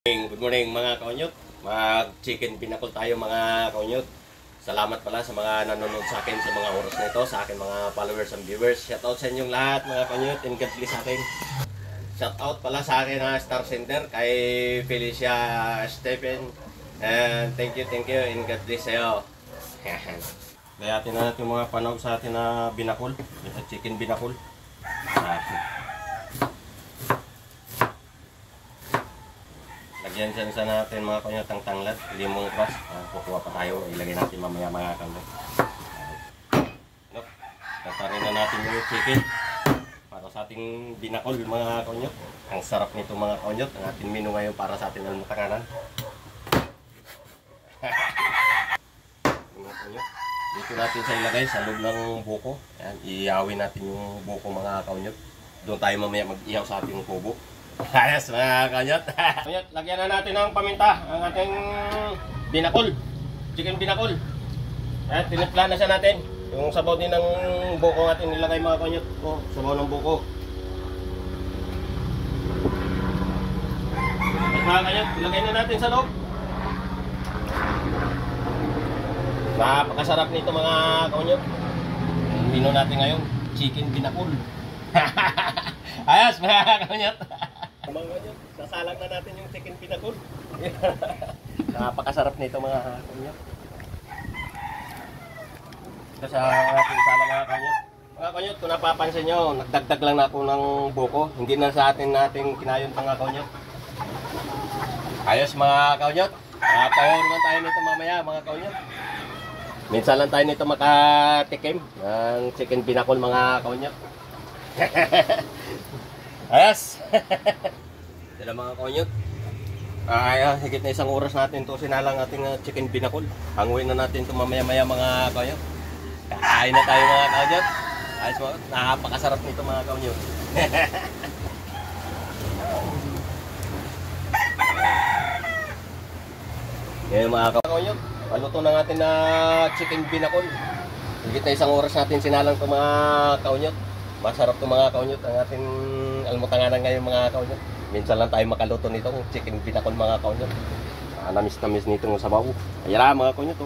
Good morning mga kaunyot. Mag-chicken pinakol tayo mga kaunyot. Salamat pala sa mga nanonood sa akin sa mga oras na ito, sa akin mga followers and viewers. Shout out sa inyong lahat mga kaunyot, and God bless sa akin. Shout out pala sa akin na Star Center kay Felicia Stephen. And thank you and God bless sa'yo. Layatin na natin mga panahon sa atin na binakol, chicken binakol. Lagyan sa natin mga kaunyot ang tanglad, limong cross. Kukuha pa tayo, ilagay natin mamaya mga kaunyot. Tatarin na natin yung chicken para sa ating binakol mga kaunyot. Ang sarap nito mga kaunyot, ang ating menu ngayon para sa ating almutanganan. Mga kaunyot, dito natin sa ilagay sa loob ng buko. Ayan, iawin natin yung buko mga kaunyot. Doon tayo mamaya mag-ihaw sa ating kubo. Ayos mga kaunyot. Lagyan na natin ng paminta ang ating binakol, chicken binakol. At tinimpla na siya natin. Yung sabaw din ng buko natin nilagay mga kaunyot. O, sabaw ng buko. At mga kaunyot, ilagay na natin sa loob. Napakasarap nito mga kaunyot. Menu natin ngayon, chicken binakol. Ayos mga kaunyot. Mga kaunyot, sasalang na natin yung chicken binakol. Napakasarap nito mga kaunyot. Ito sa ating sala mga kaunyot. Mga kaunyot, kung napapansin nyo, nagdagdag lang na ako ng buko. Hindi na sa atin natin kinayon mga kaunyot. Ayos mga kaunyot. Power naman tayo nito mamaya mga kaunyot. Minsan lang tayo nito makatikim ng chicken binakol mga kaunyot. Ayos! Sila mga kaunyot. Higit na isang oras natin ito sinalang ating chicken binakol. Hanguin na natin ito mamaya-maya mga kaunyot. Kakain na tayo mga kaunyot. Ayos mga, napakasarap nito mga kaunyot. Ngayon mga kaunyot, paluto na natin na chicken binakol. Higit na isang oras natin sinalang ito mga kaunyot. Masarap ito mga kaunyot ang ating almutanganan ngayon mga kaunyot. Minsan lang tayo makaluto nitong chicken binakol mga kaunyot. Namis-namis nitong sabaw. Ayan mga kaunyot.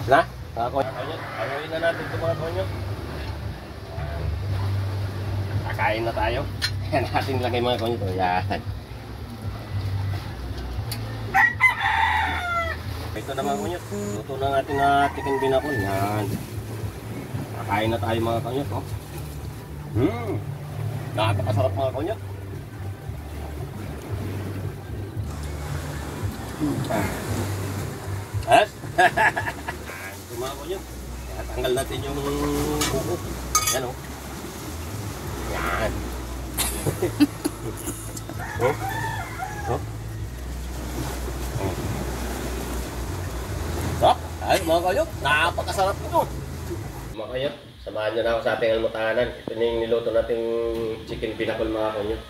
Na? Mga kaunyot. Ayuin na natin ito mga kaunyot. Kakain na tayo. Ayan natin lagay mga kaunyot. Ayan. Ito na mga kaunyot. Luto na natin na chicken binakol. Ayan. Kakain na tayo mga kaunyot. Napakasarap mga kaunyot. Yes? Ito mga kaunyot. Tanggal natin yung buko. Yan o. Yan. Sarap. Ay mga kaunyot. Napakasarap ito. Mga kaunyot, samahan nyo na ako sa ating almutanganan. Ito na yung niluto nating chicken binakol mga kaunyot.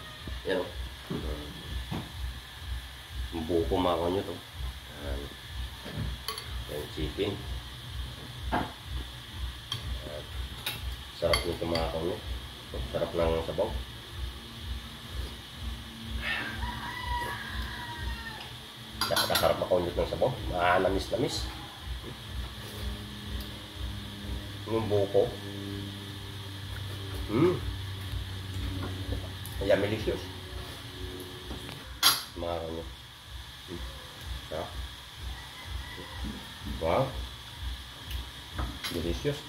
Yan o. Buko mga kaunyot o. Yan chicken. Sarap nito mga kaunyot. Sarap ng sabaw. Nakakasarap mga kaunyot ng sabaw. Namis-namis. Yung buko. Kaya delicious. Mga kaunyot. Wow. Delicious.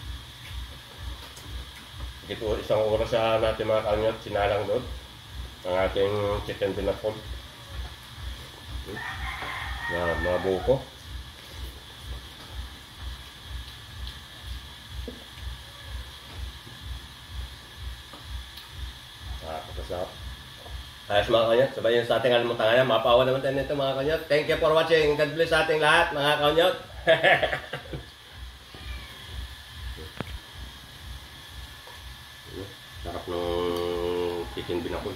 Dito isang oras sa natin mga kaunyot sinalang doon ang ating chicken binakol. Mga buko. Napakasarap. Ayos mga kaunyot, sabayin sa ating almutanganan. Mapawa naman tayo nito mga kaunyot. Thank you for watching. God bless sa ating lahat mga kaunyot. Sarap ng chicken binakol.